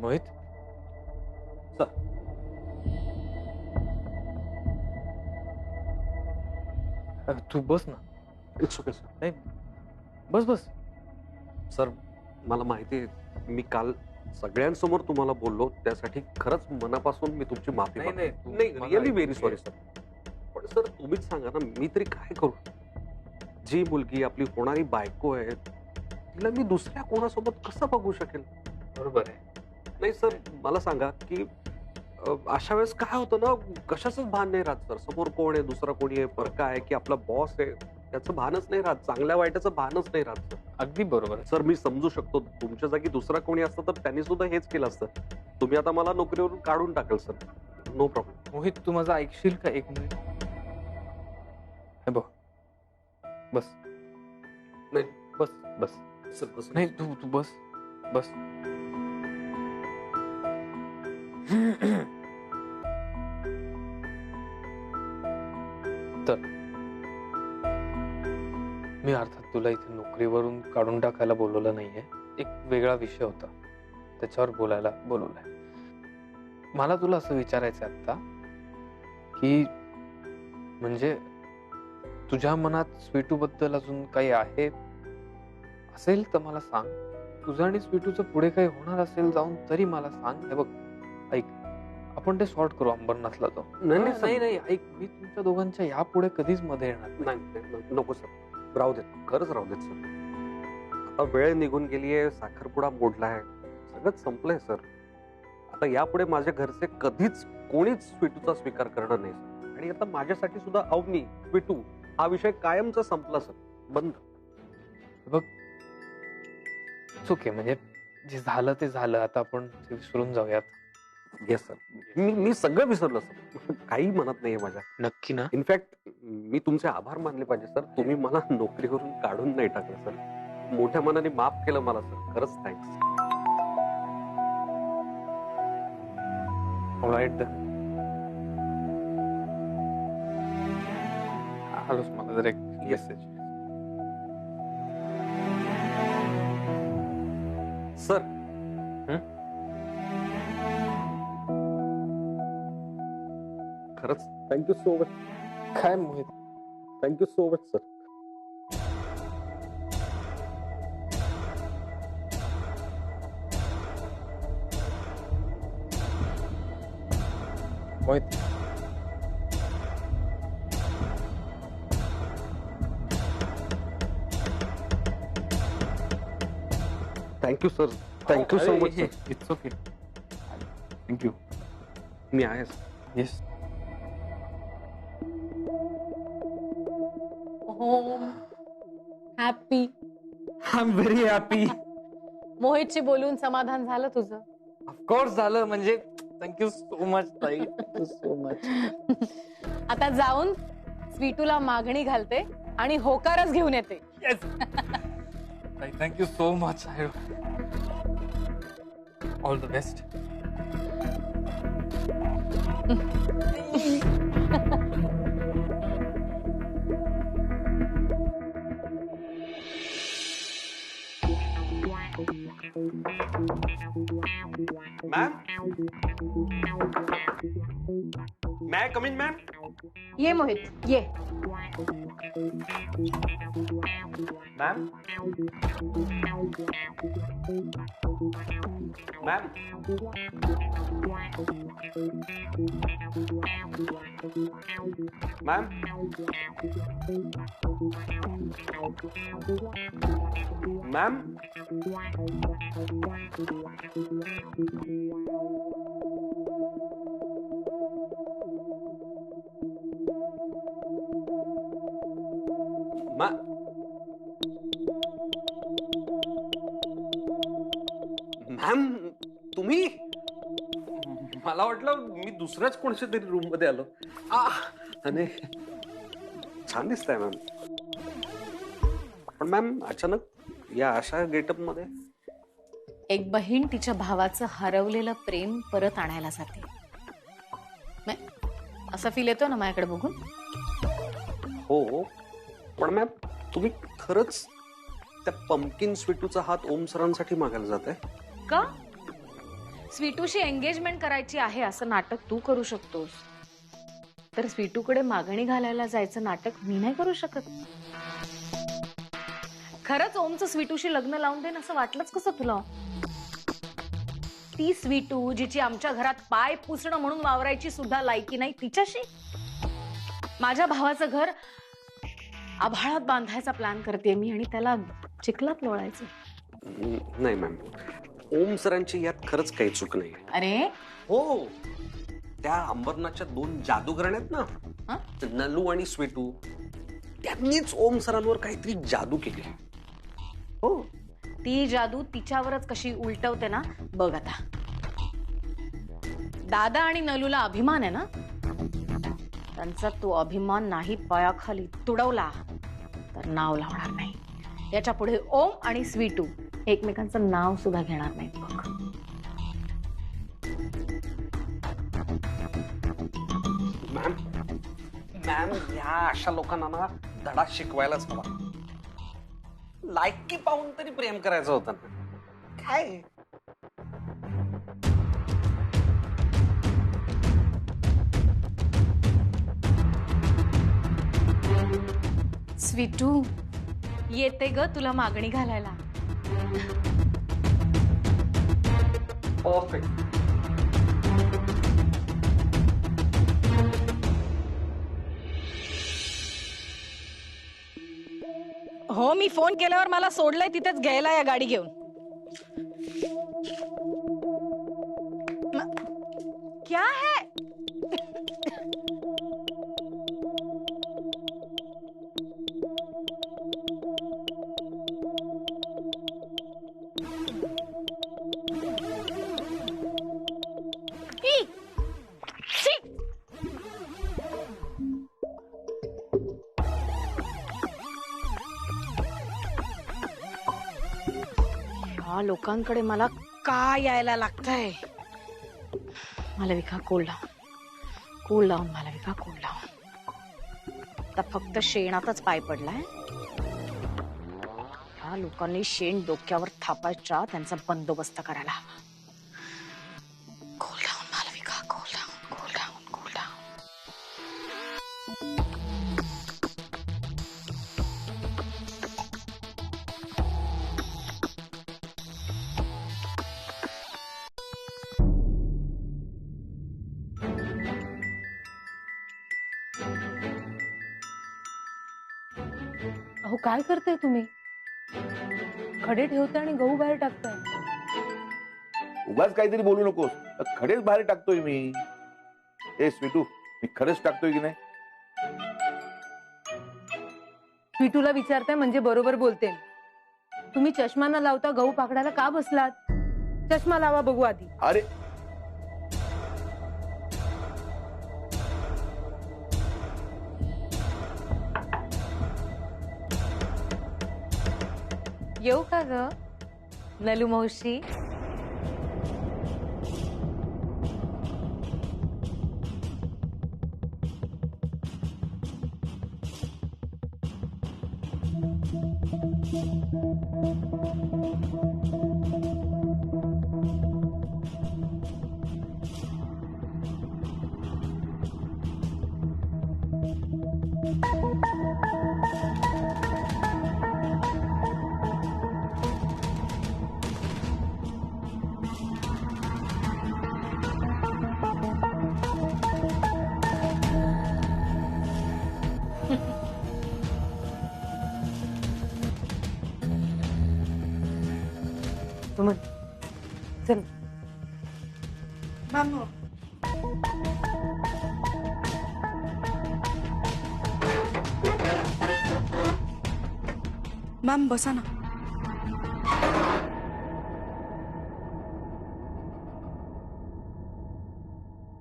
Mohit sir तू बस ना. It's okay sir. नाही बस बस. Sir मला माहिती आहे मी काल सगळ्यांसमोर तुम्हाला बोललो त्यासाठी खरंच मनापासून मी तुमची माफी नाही, मागतो. नाही, नाही रिअली व्हेरी सॉरी सर. पण सर तुम्हीच सांगा ना मी तरी काय करू. जी मुलगी आपली होणारी बायको आहे तिला मी दुसऱ्या कोणासोबत कसं बघू शकेल. बरोबर आहे. नाही सर मला सांगा की अशा वेळेस काय होतं ना कशाच भान नाही राहत सर. समोर कोण आहे दुसरा कोणी आहे परका आहे की आपला बॉस आहे त्याचं भानच नाही राहत. चांगल्या वाईटाचं भानच नाही राहत सर. अगदी बरोबर सर मी समजू शकतो तुमच्या जागी दुसरा कोणी असतं तर त्यांनी सुद्धा हेच केलं असतं. तुम्ही आता मला नोकरीवरून काढून टाकाल सर. No problem. मोहित तू माझं ऐकशील का एक मिनिट. हे बघ बस. नाही बस बस. सर बस. नाही तू तू बस बस. तर मी अर्थात तुला इथे नोकरीवरून काढून टाकायला बोलवलं नाहीये. एक वेगळा विषय होता त्याच्यावर बोलायला बोलवलाय. मला तुला असं विचारायचं आता की म्हणजे तुझ्या मनात स्वीटू बद्दल अजून काही आहे असेल तर मला सांग. तुझं आणि स्वीटूचं पुढे काही होणार असेल जाऊन तरी मला सांग. हे बघ ऐक आपण ते सॉर्ट करू अंबरनाथला जाऊ. नाही नाही नाही ऐक मी तुमच्या दोघांच्या यापुढे कधीच मध्ये येणार नाही. नाही नको सर. राहू देत खरंच राहू देत सर. आता वेळ निघून गेलीये साखरपुडा मोडलाय सगळंच संपलंय सर. आता यापुढे माझ्या घरचे कधीच कोणीच स्वीटूचा स्वीकार करणार नाही सर. आणि आता माझ्यासाठी सुद्धा अवनी स्वीटू हा विषय कायमचा संपला सर. बंद. बघ चुके म्हणजे जे झालं ते झालं. आता आपण ते विसरून जाऊयात. Yes sir. मी सगळं विसरलो सर. काही म्हणत नाहीये माझ्या. नक्की ना. इनफॅक्ट मी तुमचे आभार मानले पाहिजे सर. तुम्ही मला नोकरीवरून काढून नाही टाकलं सर. मोठ्या मनाने माफ केलं मला सर. खरंच थँक्स. ऑलराईट आलोच मला जर एक मेसेज. सर खरंच थँक्यू सो मच. काय Mohit thank you so much sir. Mohit thank you sir. Thank you so much. It's okay. Thank you. मी आहे sir. Yes. Home happy. I am very happy. मोहितशी बोलून समाधान झालं तुझं. ऑफकोर्स झालं. म्हणजे थँक्यू सो मच ताई. Thank you so much. आता जाऊन स्वीटूला मागणी घालते आणि होकारच घेऊन येते. येस ताई thank you so much. All the best. Ma'am मॅ कम इन मॅम. ये मोहित ये. Ma'am ma'am ma'am ma'am ma'am तुम्ही. मला वाटलं मी दुसऱ्याच कोणत्या तरी रूम मध्ये आलो. आणि छान दिसताय मॅम. पण मॅम अचानक या अशा गेटअप मध्ये. एक बहीण तिच्या भावाचं हरवलेलं प्रेम परत आणायला जाते. असा फील येतो ना माझ्याकडे बघून. हो पण मॅम तुम्ही खरंच त्या पंपकिन स्वीटूचा हात ओम सरांसाठी मागायला जाताय का? स्वीटूशी एंगेजमेंट करायची आहे असं नाटक तू करू शकतोस, तर स्वीटूकडे मागणी घालायला जायचं नाटक मी नाही करू शकत. खरंच ओमचं स्वीटूशी लग्न लावून देईन असं वाटलंच कसं तुला? ती स्वीटू जिची आमच्या घरात पाय पुसणं म्हणून वावरायची सुद्धा लायकी नाही, तिच्याशी माझ्या भावाचं घर आभाळात बांधायचा प्लॅन करते मी आणि त्याला चिखलात लोळायचं. नाही मॅम, ओम सरांची यात खरंच काही चूक नाही. अरे हो, त्या अंबरनाथच्या 2 जादूगरण आहेत ना, हं? नलू आणि स्वीटू, त्यांनीच ओम सरांवर काहीतरी जादू केली. हो, ती जादू तिच्यावरच कशी उलटवते ना बघ आता. दादा आणि नलूला अभिमान आहे ना, त्यांचा तो अभिमान नाही पायाखाली तुडवला तर नाव लावणार नाही. याच्या पुढे ओम आणि स्वीटू एकमेकांचं नाव सुद्धा घेणार नाहीत बघ. मॅम मॅम या अशा लोकांना ना धडा शिकवायलाच हवा. लायकी पाहून तरी प्रेम करायचं होतं ना. काय स्वीटू येते ग तुला मागणी घालायला. परफेक्ट. हो, मी फोन केल्यावर मला सोडलंय तिथेच घ्यायला या गाडी घेऊन. क्या है? ई! छी! या लोकांकडे मला का यायला लागतंय? Malvika cool down Malvika cool down. आता फक्त शेणातच पाय पडलाय. या लोकांनी शेण डोक्यावर थापायचा त्यांचा बंदोबस्त करायला हवा. Cool down Malvika, cool down, cool down, cool down. अहो काय करताय तुम्ही? खडे ठेवताय आणि गहू बाहेर टाकताय. उगाच काहीतरी बोलू नकोस. खडेच बाहेर टाकतोय मी. ए स्वीटू, मी खरंच टाकतोय की नाही? स्वीटूला विचारताय म्हणजे बरोबर बोलते. तुम्ही चष्मा न लावता गहू पाकडायला का बसलात? चष्मा लावा बघू आधी. अरे येऊ का ग नलू मावशी? सुमन चल. मॅम बसा ना.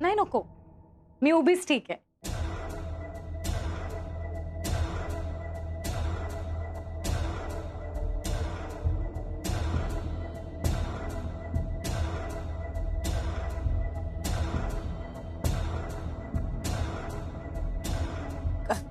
नाही नको, मी उभीच ठीक आहे.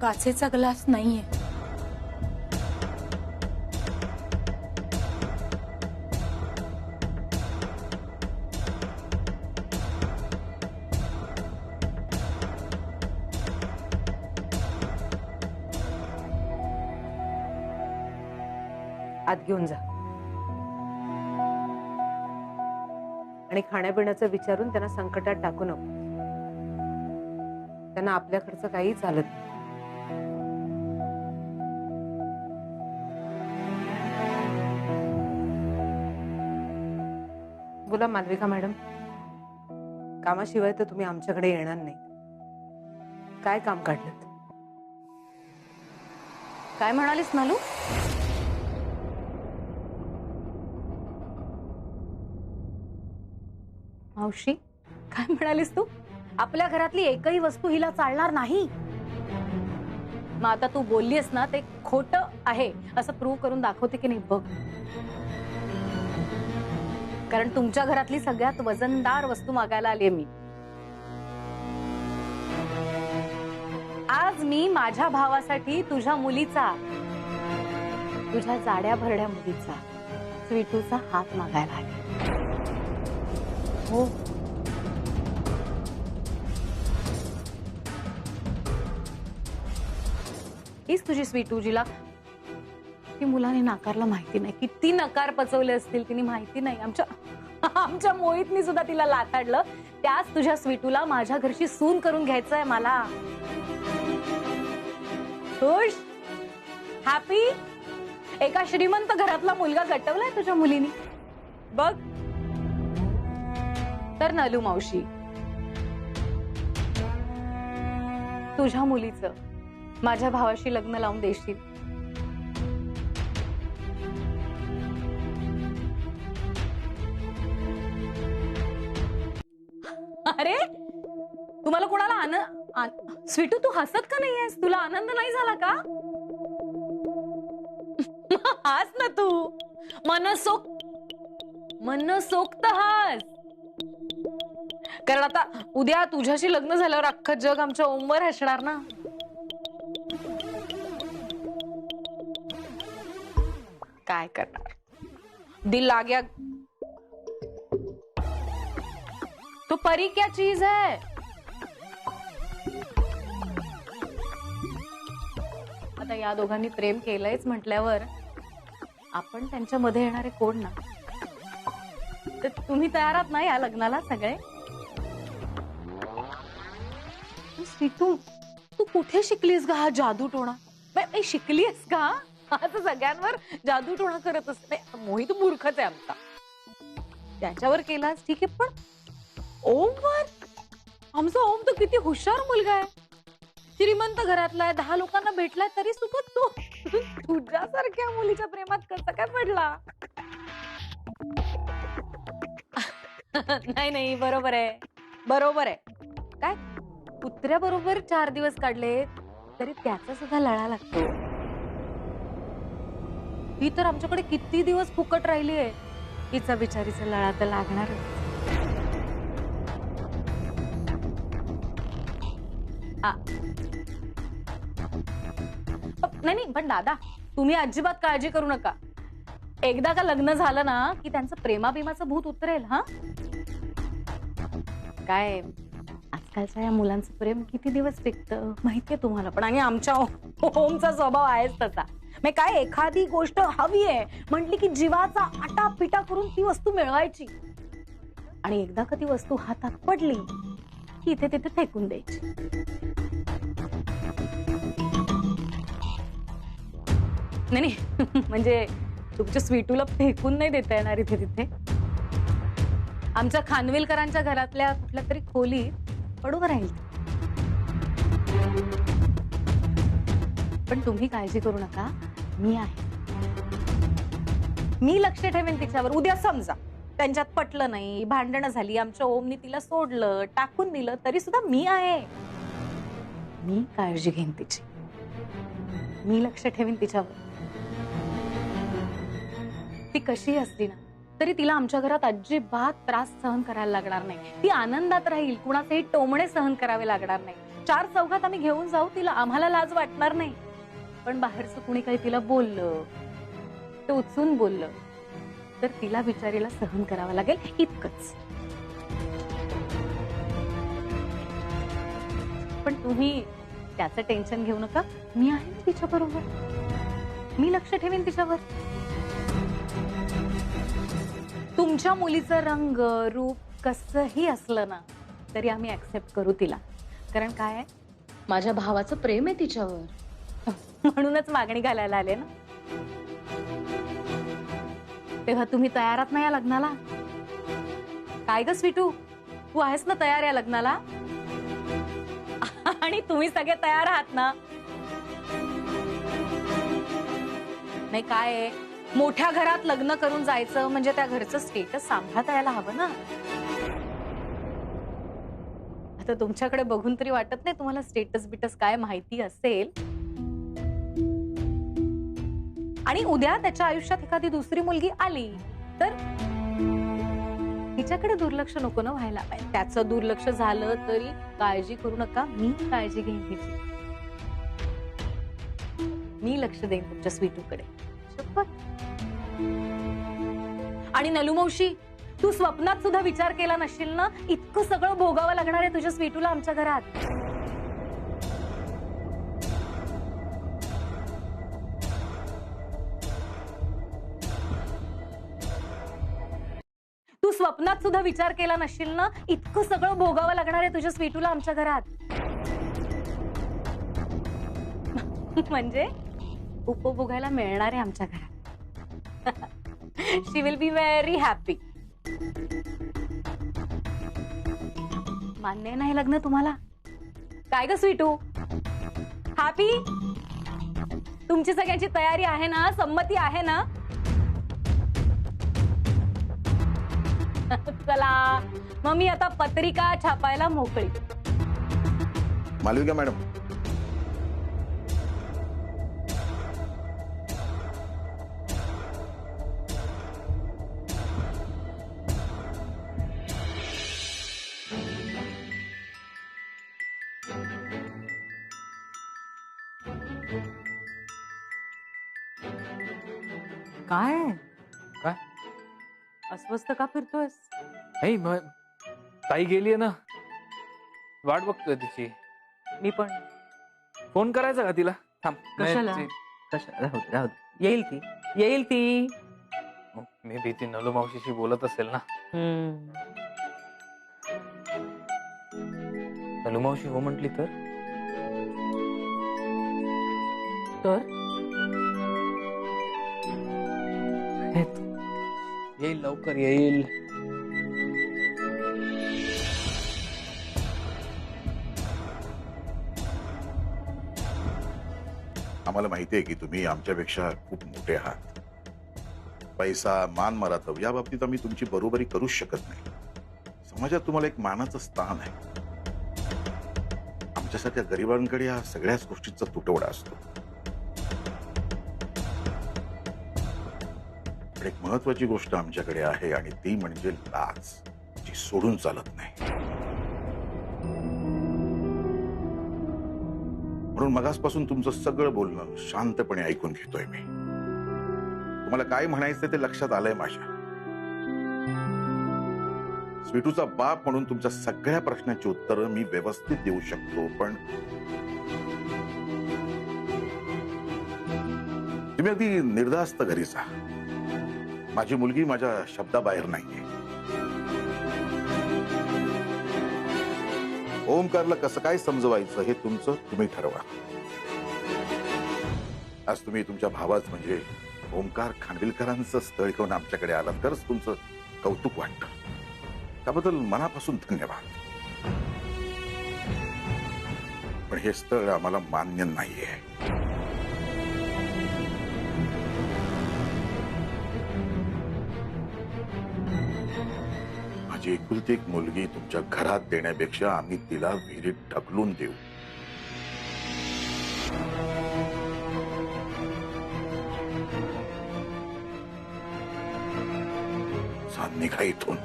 काचेचा ग्लास नाहीये. आत घेऊन जा आणि खाण्यापिण्याचं विचारून त्यांना संकटात टाकू नको. त्यांना आपल्याकडचं काही चालत नाही. बोला मालविका मॅडम, कामाशिवाय तर तुम्ही आमच्याकडे येणार नाही. काय काम काढलं? काय म्हणालीस नालू? मावशी, काय म्हणालीस तू? आपल्या घरातली एकही वस्तू हिला चालणार नाही. मग आता तू बोललीस ना, ते खोटं आहे असं प्रूव्ह करून दाखवते की नाही बघ. कारण तुमच्या घरातली सगळ्यात वजनदार वस्तू मागायला आलीये मी. आज मी माझ्या भावासाठी तुझ्या मुलीचा, तुझ्या जाड्या भरड्या मुलीचा, स्वीटूचा हात मागायला आले. हो, हीच तुझी स्वीटू, जिला ती मुलाने नाकारला माहिती नाही. किती नकार पचवले असतील तिने माहिती नाही. आमच्या मोहितनी सुद्धा तिला लाथाडलं. त्याच तुझ्या स्वीटूला माझ्या घरची सून करून घ्यायचंय मला. खुश, हॅपी, एका श्रीमंत घरातला मुलगा गटवलाय तुझ्या मुलीनी बघ. तर नलू मावशी, तुझ्या मुलीचं माझ्या भावाशी लग्न लावून देशील? अरे, तुम्हाला कोणाला स्वीटू, तू हसत का नाही आहेस? तुला आनंद नाही झाला का? हस ना तू, मनसोक्त हस. कारण आता उद्या तुझ्याशी लग्न झाल्यावर अख्खं जग आमच्या ओमवर हसणार ना. काय करणार, दिल आ गया तो परी क्या चीज है. आता या दोघांनी प्रेम केलंयच म्हटल्यावर आपण त्यांच्यामध्ये येणारे कोण ना. तर तुम्ही तयार आहात ना या लग्नाला सगळे? स्वीटू, तू कुठे शिकलीस का हा जादू टोणा? शिकलीस का आता सगळ्यांवर जादू टोणा करत असते? मोहित मूर्खच आहे आमचा, त्याच्यावर केलास ठीक आहे, पण ओमवर? आमचा ओम तो किती हुशार मुलगा आहे, श्रीमंत घरातला आहे, 10 लोकांना भेटलाय, तरी सुद्धा तो तुझ्यासारख्या मुलीच्या प्रेमात कसा काय पडला? नाही, बरोबर आहे. काय कुत्र्याबरोबर 4 दिवस काढले तरी त्याचा सुद्धा लळा लागतो. ही तर आमच्याकडे किती दिवस फुकट राहिली आहे, हिचा बिचारीचा लळा तर लागणारच. नाही, पण दादा, तुम्ही अजिबात काळजी करू नका. एकदा का लग्न झालं ना की त्यांचं प्रेमाभिमाचं भूत उतरेल. हा, काय आजकालच्या या मुलांचं प्रेम किती दिवस टिकतं माहितीये तुम्हाला पण. आणि आमच्या ओमचा स्वभाव आहेच तसा. मी काय, एखादी गोष्ट हवी आहे म्हटली की जीवाचा आटापिटा करून ती वस्तू मिळवायची, आणि एकदा का ती वस्तू हातात पडली की इथे तिथे फेकून द्यायची. नाही म्हणजे तुमच्या स्वीटूला फेकून नाही देता येणार इथे तिथे. आमच्या खानविलकरांच्या घरातल्या कुठल्या तरी खोलीत पडून राहील. पण तुम्ही काळजी करू नका, मी आहे. मी लक्ष ठेवेन तिच्यावर. उद्या समजा त्यांच्यात पटलं नाही, भांडणं झाली, आमच्या ओमनी तिला सोडलं, टाकून दिलं, तरी सुद्धा मी आहे. मी काळजी घेईन तिची, मी लक्ष ठेवीन तिच्यावर. ती कशी असली ना तरी तिला आमच्या घरात अजिबात त्रास सहन करायला लागणार नाही. ती आनंदात राहील, कुणाचेही टोमणे सहन करावे लागणार नाही. 4 चौघात आम्ही घेऊन जाऊ तिला, आम्हाला लाज वाटणार नाही. पण बाहेरचं कुणी काही तिला बोललं, ते उचून बोललं, तर तिला बिचारीला सहन करावं लागेल, इतकंच. पण तुम्ही त्याचं टेन्शन घेऊ नका, मी आहे तिच्या बरोबर, मी लक्ष ठेवीन तिच्यावर. तुमच्या मुलीचं रंग रूप कसंही असलं ना तरी आम्ही ऍक्सेप्ट करू तिला. कारण काय आहे, माझ्या भावाचं प्रेम आहे तिच्यावर. म्हणूनच मागणी घालायला आले ना. तेव्हा तुम्ही तयार आहात ना या लग्नाला? काय ग स्वीटू, तू आहेस ना तयार या लग्नाला? आणि तुम्ही सगळे तयार आहात ना? नाही काय आहे, मोठ्या घरात लग्न करून जायचं म्हणजे त्या घरचं स्टेटस सांभाळता यायला हवं ना. आता तुमच्याकडे बघून तरी वाटत नाही तुम्हाला स्टेटस बिटस काय माहिती असेल. आणि उद्या त्याच्या आयुष्यात एखादी दुसरी मुलगी आली तर तिच्याकडे दुर्लक्ष नको ना व्हायला. त्याचं दुर्लक्ष झालं तरी काळजी करू नका, मी काळजी घेईन तिची. मी लक्ष देईन तुमच्या स्वीटूकडे. आणि नलू मावशी, तू स्वप्नात सुद्धा विचार केला नशील ना इतकं सगळं भोगावं लागणार आहे तुझ्या स्वीटूला आमच्या घरात. तू स्वप्नात सुद्धा विचार केला नशील ना इतकं सगळं भोगावं लागणार आहे तुझ्या स्वीटूला आमच्या घरात. म्हणजे उपभोगायला मिळणार आहे आमच्या घरात. शी विल बी व्हेरी हॅपी. मान्य नाही लग्न तुम्हाला? काय ग स्वीटू, हॅपी? तुमची सगळ्यांची तयारी आहे ना, संमती आहे ना? चला मग मी आता पत्रिका छापायला मोकळी. मालविका मॅडम, काय काय? अस्वस्थ का फिरतोयस? नाही मग ताई गेलीये ना, वाट बघतोय तिची. मी पण. फोन करायचा का तिला? थांब. कशाला? राहू दे. येईल ती. मी भीती नलू मावशीशी बोलत असेल ना. नलू मावशी हो म्हटली तर येईल, लवकर येईल. आम्हाला माहिती आहे की तुम्ही आमच्यापेक्षा खूप मोठे आहात. पैसा, मान मरातव या बाबतीत आम्ही तुमची बरोबरी करूच शकत नाही. समाजात तुम्हाला एक मानाचं स्थान आहे. आमच्यासारख्या गरिबांकडे या सगळ्याच गोष्टींचा तुटवडा असतो. पण एक महत्वाची गोष्ट आमच्याकडे आहे आणि ती म्हणजे लाच, जी सोडून चालत नाही. म्हणून मगासपासून तुमचं सगळं बोलणं शांतपणे ऐकून घेतोय मी. तुम्हाला काय म्हणायचं ते लक्षात आलंय माझ्या. स्वीटूचा बाप म्हणून तुमच्या सगळ्या प्रश्नांची उत्तरं मी व्यवस्थित देऊ शकतो, पण तुम्ही अगदी निर्धास्त घरी जा. माझी मुलगी माझ्या शब्दाबाहेर नाहीये. ओमकारला कसं काय समजवायचं हे तुमचं तुम्ही ठरवा. आज तुम्ही तुमच्या भावाच म्हणजे ओमकार खानविलकरांचं स्थळ घेऊन आमच्याकडे आलात तरच तुमचं कौतुक वाटतं. त्याबद्दल मनापासून धन्यवाद. पण हे स्थळ आम्हाला मान्य नाहीये. माझी एकुलती एक मुलगी तुमच्या घरात देण्यापेक्षा आम्ही तिला विहिरीत ढकलून देऊ. निघा इथून.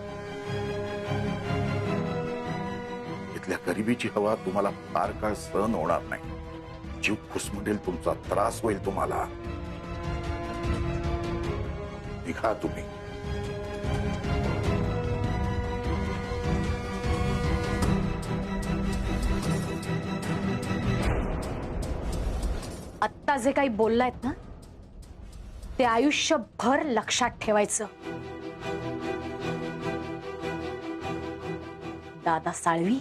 इथल्या गरिबीची हवा तुम्हाला फार काळ सहन होणार नाही. जीव खुसमटेल, तुमचा त्रास होईल तुम्हाला. निघा तुम्ही. आत्ता जे काही बोललायत ना ते आयुष्यभर लक्षात ठेवायचं. दादा साळवी